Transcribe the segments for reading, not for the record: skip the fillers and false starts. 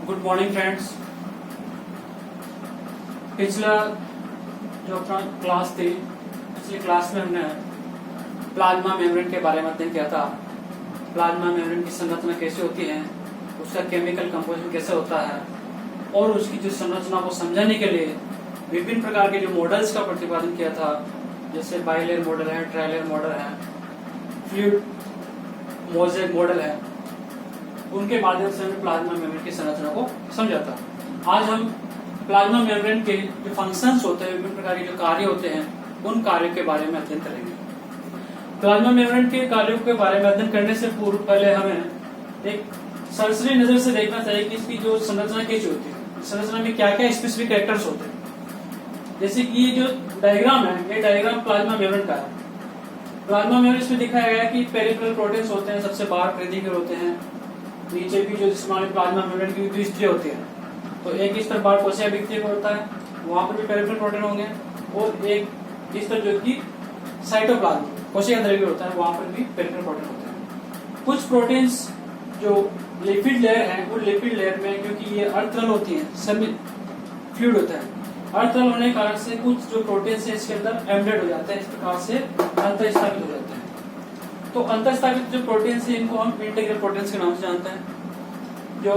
Good morning friends. पिछला जो अपना क्लास थी, पिछली क्लास में हमने प्लाज्मा मेम्ब्रेन के बारे में अध्ययन किया था। प्लाज्मा मेम्ब्रेन की संरचना कैसे होती है, उसका केमिकल कंपोजिशन कैसे होता है और उसकी जो संरचना को समझाने के लिए विभिन्न प्रकार के जो मॉडल्स का प्रतिपादन किया था, जैसे बाइलेयर मॉडल है, ट्राइलेयर मॉडल है, फ्लूइड मोज़ेक मॉडल है, उनके माध्यम से हमने प्लाज्मा मेम्ब्रेन की संरचना को समझा था। आज हम प्लाज्मा मेम्ब्रेन के जो फंक्शंस होते हैं, विभिन्न प्रकार के जो कार्य होते हैं, उन कार्यों के बारे में अध्ययन करेंगे। प्लाज्मा मेम्ब्रेन के कार्यों के बारे में अध्ययन करने से पूर्व पहले हमें एक सरसरी नजर से देखना चाहिए कि इसकी जो संरचना कैसी होती है, संरचना में क्या क्या स्पेसिफिक कैरेक्टर्स होते हैं। जैसे कि ये जो डायग्राम है, ये डायग्राम प्लाज्मा मेम्ब्रेन का है। प्लाज्मा मेम्ब्रेन इसमें दिखाया गया कि पेरिफेरल प्रोटीन्स होते हैं, सबसे बाहर पेरिफेरल होते हैं। नीचे भी जो जिसमें प्लाज्मा मेम्ब्रेन की द्विस्त्रीय होती है, तो एक इस तरफ बाहर कोशिका भित्ति होता है, वहां पर भी पेरिफेरल प्रोटीन होंगे, और एक इस तरफ जो कि साइटोप्लाज्म कोशिका द्रव्य होता है, वहां पर भी पेरिफेरल प्रोटीन होते हैं। कुछ प्रोटीन्स जो लिपिड लेयर है, वो लिपिड लेयर में, क्योंकि ये अर्धतल होती है, सेमी फ्लूइड होता है, अर्धतल होने के कारण से कुछ जो प्रोटीन्स है इसके अंदर एम्बेड हो जाते हैं, इस प्रकार से अंतःस्थापित हो जाते हैं। तो अंतःस्थापित जो प्रोटीन्स है, इनको हम इंटीग्रल प्रोटीन्स के नाम से जानते हैं। जो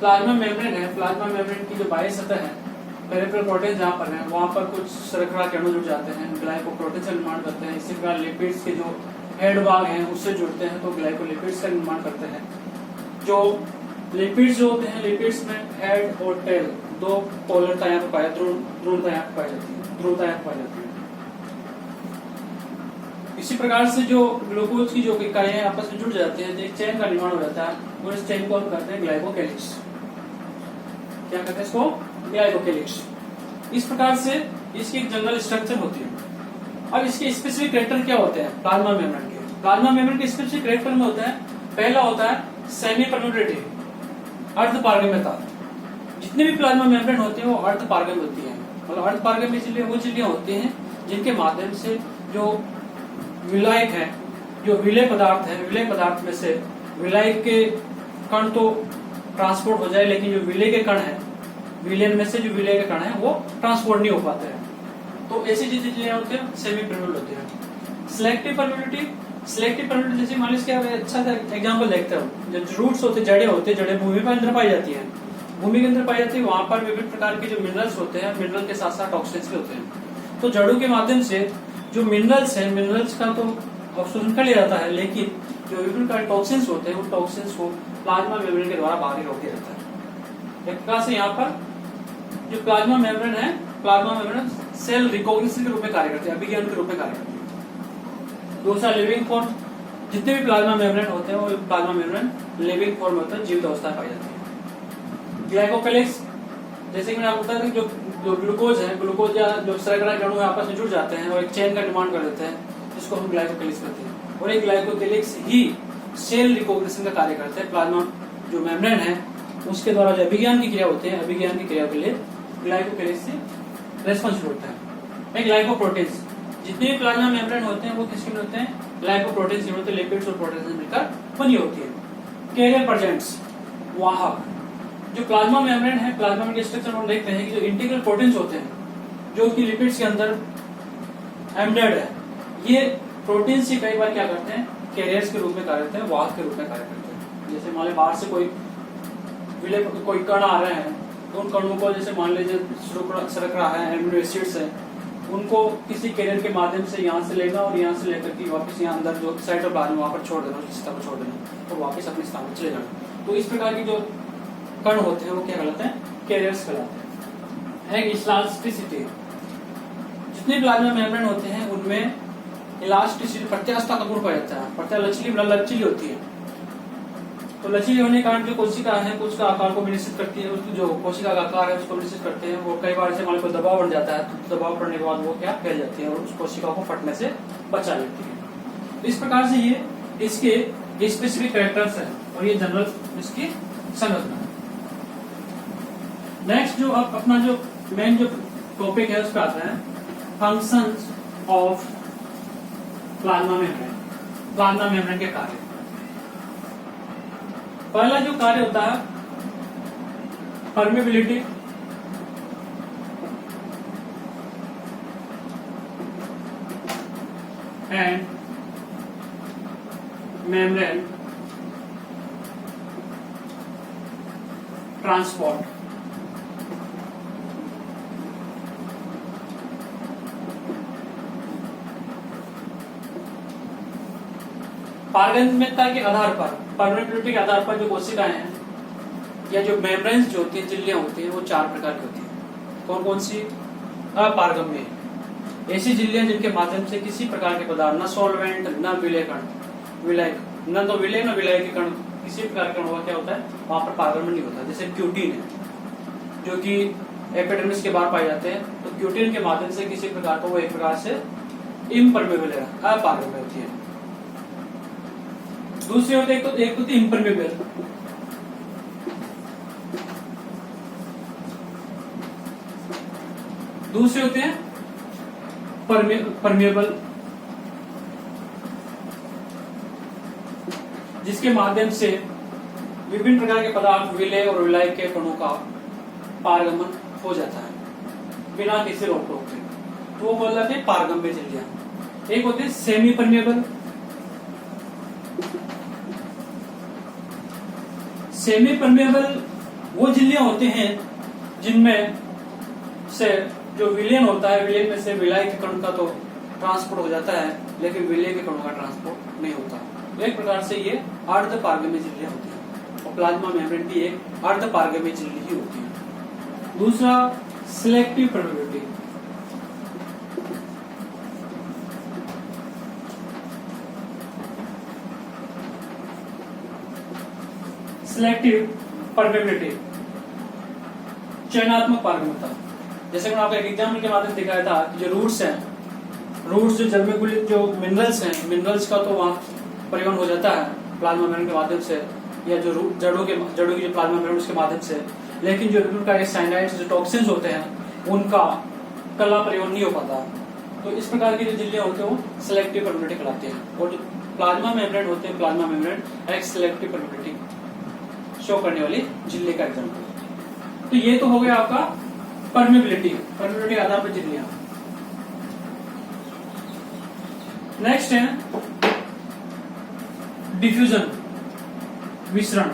प्लाज्मा मेम्ब्रेन है, प्लाज्मा मेम्ब्रेन की जो बाहरी सतह है, पेरिफेरल प्रोटीन जहाँ पर है, वहां पर कुछ शर्करा किरणों जुड़ जाते हैं, ग्लाइकोप्रोटीन का निर्माण करते हैं। इसी प्रकार लिपिड्स के जो हेड भाग हैं उससे जुड़ते हैं, तो ग्लाइकोलिपिड्स का निर्माण करते हैं। जो लिपिड्स जो होते हैं, लिपिड्स में हेड और टेल दो पोलरता यहाँ पर पाई, ध्रुवता यहाँ पाई जाती है, ध्रुवता यहाँ पाई जाती है। इसी प्रकार से जो ग्लूकोज की जो इकाइयां आपस में जुड़ जाती हैं, एक चेन का निर्माण हो जाता है, और इस चेन को हम कहते हैं ग्लाइकोकेलिक्स। क्या कहते हैं इसको? ग्लाइकोकेलिक्स। इस प्रकार से इसकी एक जनरल स्ट्रक्चर होती है। अब इसके स्पेसिफिक कैरेक्टर क्या होते हैं प्लाज्मा मेम्ब्रेन के? प्लाज्मा मेम्ब्रेन के स्पेसिफिक कैरेक्टर में होता है, पहला होता है सेमी परमेबिलिटी, अर्धपारगम्यता। जितने भी प्लाज्मा मेम्ब्रेन होते हैं वो अर्धपारगम्य होती है। मतलब अर्धपारगम्य झिल्लियां वो झिल्लियां होती हैं जिनके माध्यम से जो विलायक है, जो विलय पदार्थ है, विलय पदार्थ में से विलायक के कण तो ट्रांसपोर्ट हो जाए, लेकिन जो विलय के कण है, विलयन में से जो विलय के कण है वो ट्रांसपोर्ट नहीं हो पाते हैं। तो ऐसी चीजें होती है सेमी परमेबल होती है। सिलेक्टिव परमेबिलिटी, सिलेक्टिव परमेबिलिटी जैसे मान लीजिए अच्छा सा एग्जाम्पल देखते हो, जो रूट्स होते, जड़ें होते, जड़ें भूमि के अंदर पाई जाती है, भूमि के अंदर पाई जाती है, वहां पर विभिन्न प्रकार के जो मिनरल्स होते हैं, मिनरल के साथ साथ टॉक्सिन्स भी होते हैं। तो जड़ों के माध्यम से जो मिनरल्स है, मिनरल्स का तो अवशोषण कर लिया जाता है, लेकिन जो विभिन्न प्रकार टॉक्सिन्स होते हैं, उन टॉक्सिन्स को प्लाज्मा मेम्ब्रेन के द्वारा बाहर रोक दिया जाता है। एक प्रकार से यहाँ पर जो प्लाज्मा मेम्ब्रेन है, प्लाज्मा मेम्ब्रेन सेल रिकॉग्निशन के रूप में कार्य करती है, अभिज्ञान के रूप में कार्य करती है। दूसरा लिविंग फॉर्म, जितने भी प्लाज्मा मेम्ब्रेन होते हैं वो प्लाज्मा मेम्ब्रेन लिविंग फॉर्म होता है, जीवित अवस्था पाई जाती है। ग्लाइकोकेलिक्स, जैसे कि मैंने आपको बताया कि जो ग्लूकोज है, ग्लूकोज या जो शर्करा किरणों आपस में जुड़ जाते हैं और एक चेन का निर्माण कर देते हैं, जिसको हम ग्लाइकोकेलिक्स कहते हैं। और एक ग्लाइकोकेलिक्स ही सेल रिकॉग्निशन का कार्य करते हैं। प्लाज्मा जो मेम्ब्रेन है उसके द्वारा जो अभिज्ञान की क्रिया होती है, अभिज्ञान की क्रिया के लिए ग्लाइकोकेलिक्स से रेस्पॉन्सिबल होता है। एक ग्लाइकोप्रोटीन्स, जितने भी प्लाज्मा मेम्ब्रेन होते हैं वो किसके होते हैं? ग्लाइकोप्रोटीन्स के होते हैं, लिपिड्स और प्रोटीन्स मिलकर बनी होती है। कैरियर प्रेजेंट्स, वाहक। जो प्लाज्मा मेम्ब्रेन है, प्लाज्मा मेम्ब्रेन के स्ट्रक्चर में देखते हैं कि जो इंटीग्रल प्रोटीन्स होते हैं, जो कि लिपिड्स के अंदर एम्बेडेड है, ये प्रोटीन्स ही कई बार क्या करते हैं? कैरियर्स के रूप में कार्य करते हैं, वाहक के रूप में कार्य करते हैं। जैसे मान लीजिए बाहर से कोई कण आ रहे हैं, तो उन कणों को, जैसे मान लीजिए शर्करा है, एमिनो एसिड्स है, उनको किसी कैरियर के माध्यम से यहाँ से लेना और यहाँ से लेकर के वापस यहाँ अंदर जो साइटोप्लाज्म वहां पर छोड़ देना, उस सतह पर छोड़ देना और वापस अपने स्थान पर चले जाना। तो इस प्रकार की जो कण होते हैं वो क्या कहलाते हैं? कैरियर्स कहलाते हैं। एक इलास्टिसिटी, जितने प्लाज्मा मेम्ब्रेन होते हैं उनमें इलास्टिसिटी, प्रत्यास्थता का गुण पाया जाता है। प्रत्या लचीली होती है। तो लचीली होने के कारण जो कोशिका है कुछ का आकार को भी निश्चित करती है, उसकी जो कोशिका का आकार है उसको निश्चित करते हैं। वो कई बार से मान लो दबाव बढ़ जाता है, तो दबाव पड़ने के बाद वो क्या फैल जाती है और उस कोशिका को फटने से बचा लेती है। इस प्रकार से ये इसके स्पेसिफिक कैरेक्टर्स है और ये जनरल इसकी संरचना है। नेक्स्ट जो अब अपना जो मेन जो टॉपिक है उस पर आता है, functions of plasma membrane. Plasma membrane के कार्य। पहला जो कार्य होता है permeability, and membrane transport. पारगम्यता के आधार पर, परमेबिलिटी के आधार पर जो कोशिकाएं हैं या जो मेम्ब्रेन्स जो होती है, झिल्लियां होती है, वो 4 प्रकार की होती है। कौन कौन सी? अपारगम्य, ऐसी झिल्लियां जिनके माध्यम से किसी प्रकार के पदार्थ, न सॉल्वेंट न विलयक, न तो विलय न विलय के कण, किसी प्रकार का कण क्या होता है वहां पर पारगम्य नहीं होता। जैसे क्यूटीन है जो कि एपिडर्मिस के बाहर पाए जाते हैं, तो क्यूटीन के माध्यम से किसी प्रकार का वो एक प्रकार से इम्परमेबल है, अपारगम्य होती है। दूसरी होती है एक होती है इम्परमेबल, दूसरे होते हैं परमेबल, जिसके माध्यम से विभिन्न प्रकार के पदार्थ, विलय और विलायक के कणों का पारगमन हो जाता है बिना किसी रोक टोक के, तो वो बोल जाते हैं पारगम्य झिल्लियां। एक होते हैं सेमी परमेबल। सेमी परमेबल वो झिल्लियां होते हैं जिनमें से जो विलयन होता है, विलयन में से विलय के कण का तो ट्रांसपोर्ट हो जाता है, लेकिन विलय के कणों का ट्रांसपोर्ट नहीं होता। एक प्रकार से ये अर्ध पारगम्य झिल्लियां होती हैं, और प्लाज्मा मेम्ब्रेन भी एक अर्ध पारगम्य झिल्ली ही होती है। दूसरा सिलेक्टिव परमेबिलिटी। सिलेक्टिव परमेबिलिटी, चयनात्मक पारगम्यता। जैसे मैंने आपको एक एग्जाम्पल के माध्यम दिखाया था कि जो रूट्स हैं, रूट्स जो जल में घुलित जो मिनरल्स हैं, मिनरल्स का तो वहां परिवहन हो जाता है प्लाज्मा मेम्ब्रेन के माध्यम से, या जो जड़ों की जो प्लाज्मा मेम्ब्रेन उसके माध्यम से, लेकिन जो विभिन्न प्रकार के साइनाइड्स जो टॉक्सिन्स होते हैं उनका कला परिवहन नहीं हो पाता। तो इस प्रकार की जो झिल्लियां होती है वो सिलेक्टिव परमेबिलिटी कहलाती है, और जो प्लाज्मा मेम्ब्रेन होते हैं, प्लाज्मा मेम्ब्रेन एक सिलेक्टिव परमेबिलिटी शो करने वाली झिल्ली का एग्जाम्पल। तो ये तो हो गया आपका परमेबिलिटी के आधार पर झिल्लियां। नेक्स्ट है डिफ्यूजन, विसरण।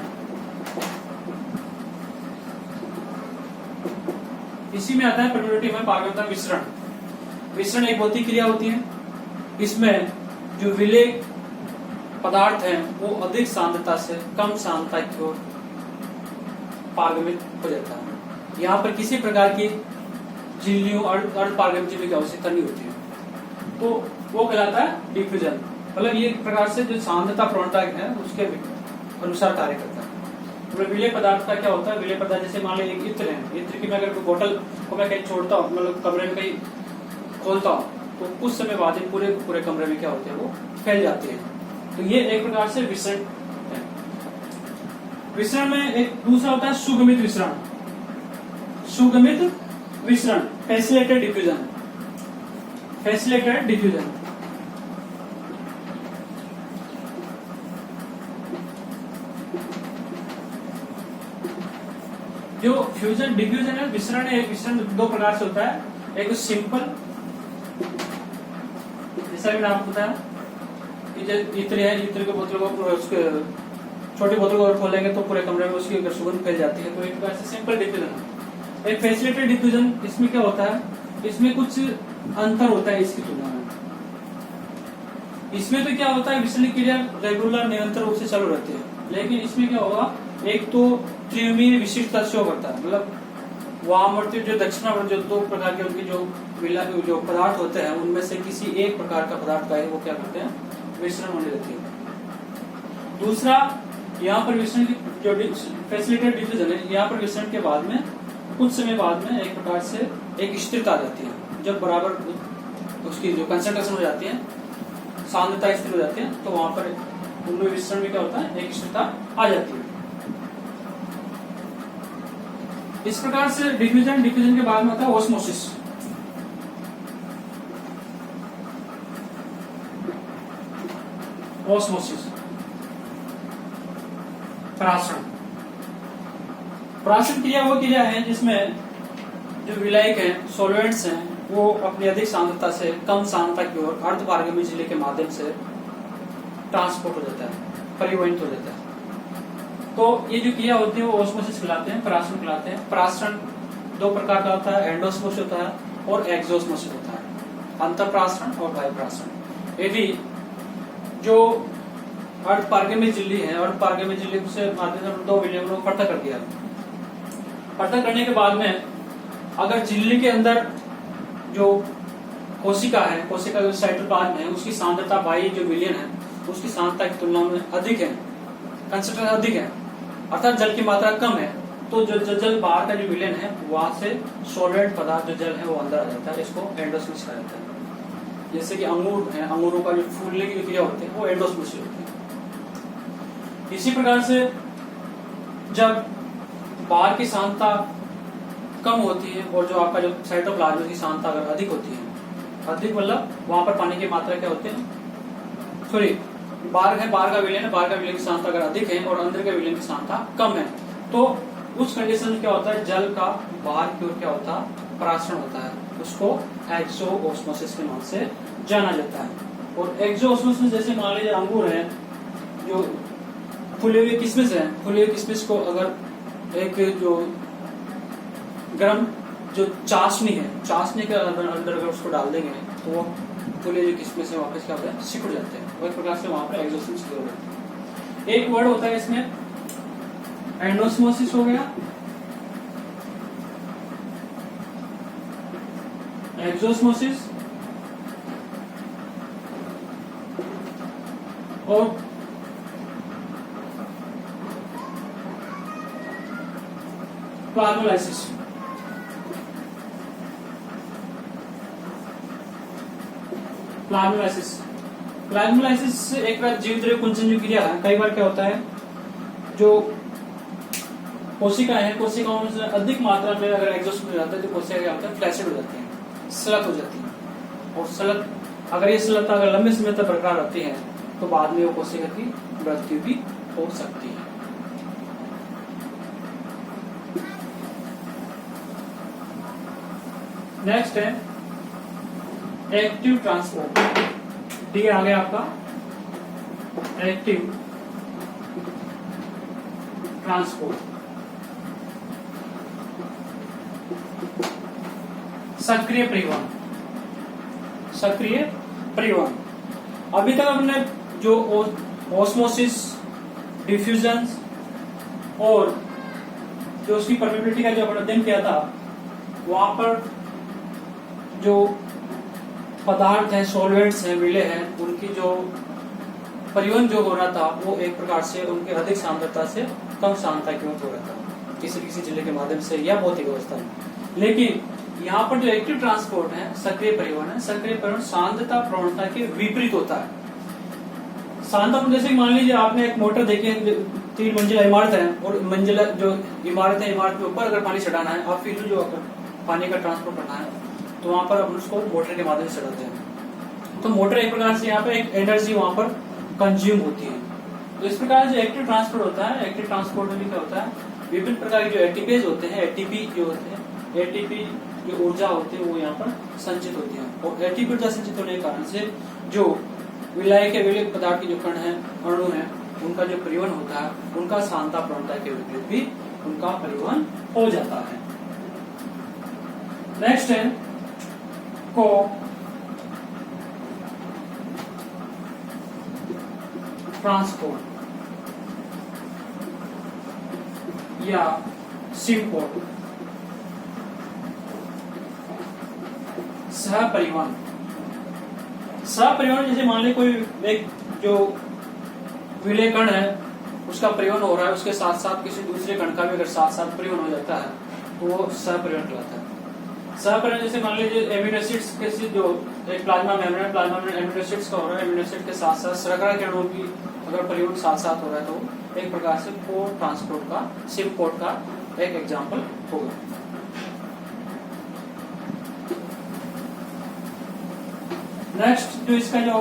इसी में आता है परमेबिलिटी में पारगम्यता विसरण। विसरण एक भौतिक क्रिया होती है, इसमें जो विलय पदार्थ है वो अधिक सांद्रता से कम सांद्रता की ओर पारगमित हो जाता है। यहाँ पर किसी प्रकार की झिल्लियों और अर्ध पारगम्य झिल्ली की आवश्यकता नहीं होती है, तो वो कहलाता है डिफ्यूजन। मतलब ये एक प्रकार से जो सांद्रता प्रवणता है उसके अनुसार कार्य करता है। मतलब विलय पदार्थ का क्या होता है, विलय पदार्थ जैसे मान लीजिए इत्र है, इत्र की मैं अगर बोतल को मैं कहीं छोड़ता हूँ, मतलब कमरे में कहीं खोलता हूँ, तो कुछ समय बाद ही पूरे कमरे में क्या होते हैं वो फैल जाते हैं। तो ये एक प्रकार से विसरण है। विसरण में एक दूसरा होता है सुगमित विसरण। सुगमित विसरण, फैसिलिटेटेड डिफ्यूजन। फैसिलिटेटेड डिफ्यूजन जो फ्यूजन डिफ्यूजन है, विसरण है, विसरण 2 प्रकार से होता है। एक तो सिंपल, जैसा मैंने आपको बताया कि इत्र है, इत्र के बोतल को उसके छोटी बोतल को खोलेंगे तो पूरे कमरे में उसकी सुगंध फैल जाती है, तो एक प्रकार से सिंपल डिफ्यूजन। एक फैसिलिटेटेड डिफ्यूजन, इसमें क्या होता है, इसमें कुछ अंतर होता है इसकी तुलना में। इसमें तो क्या होता है, विसरण क्रिया रेगुलर निरंतर रूप से चालू रहती है, लेकिन इसमें क्या होगा, एक तो त्रिविमीय विशिष्टता शो करता है, मतलब वामवर्ती जो दक्षिणावर्ती जो 2 प्रकार के उनके जो पदार्थ होते हैं उनमें से किसी एक प्रकार का पदार्थ का वो क्या करते हैं, विसरण होने लगती है। दूसरा, यहाँ पर विसरण की जो फैसिलिटेटेड डिफ्यूजन है, यहाँ पर विसरण के बाद में कुछ समय बाद में एक प्रकार से एक स्थिरता आ जाती है। जब बराबर उसकी जो कंसंट्रेशन हो जाती है, सांद्रता स्थिर हो जाती है, तो वहां पर उनमें विसरण में क्या होता है, एक स्थिरता आ जाती है। इस प्रकार से डिफ्यूजन के बाद में होता है ऑस्मोसिस। ऑस्मोसिस, परासरण। प्राशन क्रिया वो क्रिया है जिसमें जो विलायक हैं, सॉल्वेंट्स हैं, वो अपनी अधिक सांद्रता से कम सांद्रता की ओर अर्धपारगम्य झिल्ली के माध्यम से ट्रांसपोर्ट हो जाता है, परिवहन हो जाता है। तो ये जो क्रिया होती है वो ऑस्मोसिस कहलाते हैं, प्राशन कहलाते हैं। प्राशन दो प्रकार का होता है, एंडोस्मोसिस होता है और एक्सोस्मोसिस होता है, अंतःप्राशन और बाह्यप्राशन। यदि जो अर्धपारगम्य झिल्ली है, अर्धपारगम्य झिल्ली से माध्यम से दो विलयन को इकट्ठा कर दिया, इकट्ठा करने के बाद में अगर झिल्ली के अंदर जो कोशिका है, कोशिका जो साइटोप्लाज्म है, उसकी सांद्रता बाह्य जो विलयन है उसकी सांद्रता की तुलना में अधिक है, कंसंट्रेशन अधिक है, अर्थात जल की मात्रा कम है, तो जो जल बाहर का जो विलयन है वहां से सॉल्वेंट पदार्थ जो जल है वो अंदर आ जाता है। इसको एंडोस्मोसिस कहा जाता है। जैसे कि अंगूर है, अंगूरों का जो फूलने की क्रिया होती है वो एंडोस्मोसिस होती है। इसी प्रकार से जब बाहर की सांद्रता कम होती है और जो आपका जो साइटोप्लाज्म की सांद्रता अगर अधिक होती है, अधिक मतलब वहां पर पानी की मात्रा क्या होती है, सॉरी बाहर का विलयन है, बाहर का विलयन की सांद्रता अगर अधिक है और अंदर के विलयन की सांद्रता कम है, तो उस कंडीशन में क्या होता है, जल का बाहर की ओर क्या होता है, प्राशन होता है। उसको एक्सोओस्मोसिस के नाम से जाना जाता है। और एक्सोओस्मोसिस जैसे मान लीजिए अंगूर है, जो फूले हुए किशमिश है, फूले हुए किशमिश को अगर एक जो गर्म जो चाशनी है, चाशनी के अंदर अगर उसको डाल देंगे तो वो फूले हुए किशमिश से वापस क्या होता है, सिकुड़ जाते हैं। वो एक प्रकार से वहां पर एक्सोओस्मोसिस हो जाता है। एक वर्ड होता है इसमें एंडोस्मोसिस हो गया, एक्सोस्मोसिस और प्लाज्मोलाइसिस। प्लाज्मोलाइसिस से एक बार जीवद्रव्य कुंचन जो क्रिया है, कई बार क्या होता है, जो कोशिका है, कोशिकाओं में से अधिक मात्रा में अगर एग्जॉस्ट हो जाता है तो कोशिका क्या होता है, फ्लैसिड हो जाती है, स्लत हो जाती है। और स्लत अगर ये स्लत अगर लंबे समय तक बरकरार रहती है तो बाद में वो कोशिका की मृत्यु भी हो सकती है। नेक्स्ट है एक्टिव ट्रांसपोर्ट। ठीक है, आगे आपका एक्टिव ट्रांसपोर्ट, सक्रिय परिवहन। सक्रिय परिवहन अभी तक हमने जो ऑस्मोसिस, डिफ्यूजन और जो उसकी परमेबिलिटी का जो अध्ययन किया था, वहां पर जो पदार्थ हैं, सॉल्वेंट्स हैं, विलय हैं, उनकी जो परिवहन जो हो रहा था वो एक प्रकार से उनकी अधिक सांद्रता से कम सांद्रता की ओर हो रहा था, किसी जिले के माध्यम से या भौतिक अवस्था में। लेकिन यहाँ पर जो एक्टिव ट्रांसपोर्ट है, सक्रिय परिवहन है, सक्रिय परिवहन सांद्रता प्रवणता के विपरीत होता है। सांद्रता जैसे मान लीजिए आपने एक मोटर देखी है, 3 मंजिला इमारत है और मंजिला जो इमारत है, इमारत के ऊपर अगर पानी चढ़ाना है, आप फिर जो पानी का ट्रांसपोर्ट करना है तो वहां पर अपन उसको मोटर के माध्यम से चढ़ाते हैं। तो मोटर एक प्रकार से यहाँ पे एक एनर्जी वहां पर कंज्यूम होती है। तो इस प्रकार जो एक्टिव ट्रांसपोर्ट होता है, एक्टिव ट्रांसपोर्ट में क्या होता है, विभिन्न प्रकार के जो एटीपीज होते हैं, एटीपी जो होते हैं, एटीपी जो ऊर्जा होती है वो यहाँ पर संचित होती है। और एटीपी ऊर्जा संचित होने के कारण से जो विलायक के विलयक पदार्थ के जो कण है, अणु है, उनका जो परिवहन होता है, उनका सांद्रता प्रवणता के विपरीत भी उनका परिवहन हो जाता है। नेक्स्ट है को ट्रांसपोर्ट या सिम्पोर्ट, सहपरिवहन। सहपरिवहन जैसे मान ली कोई एक जो विलय कण है उसका परिवहन हो रहा है, उसके साथ साथ किसी दूसरे कण का भी अगर साथ साथ परिवहन हो जाता है तो वो सहपरिवहन कहलाता है। सहपरिवहन जैसे मान लीजिए एमिनो एसिड्स के जो एक plasma membrane, plasma membrane amino acids का हो रहा है, एमिनो एसिड के साथ साथ शर्करा के अणुओं की अगर परिवहन साथ साथ हो रहा है तो एक प्रकार से को ट्रांसपोर्ट का, सिम्पोर्ट का एक एग्जाम्पल होगा। नेक्स्ट जो इसका जो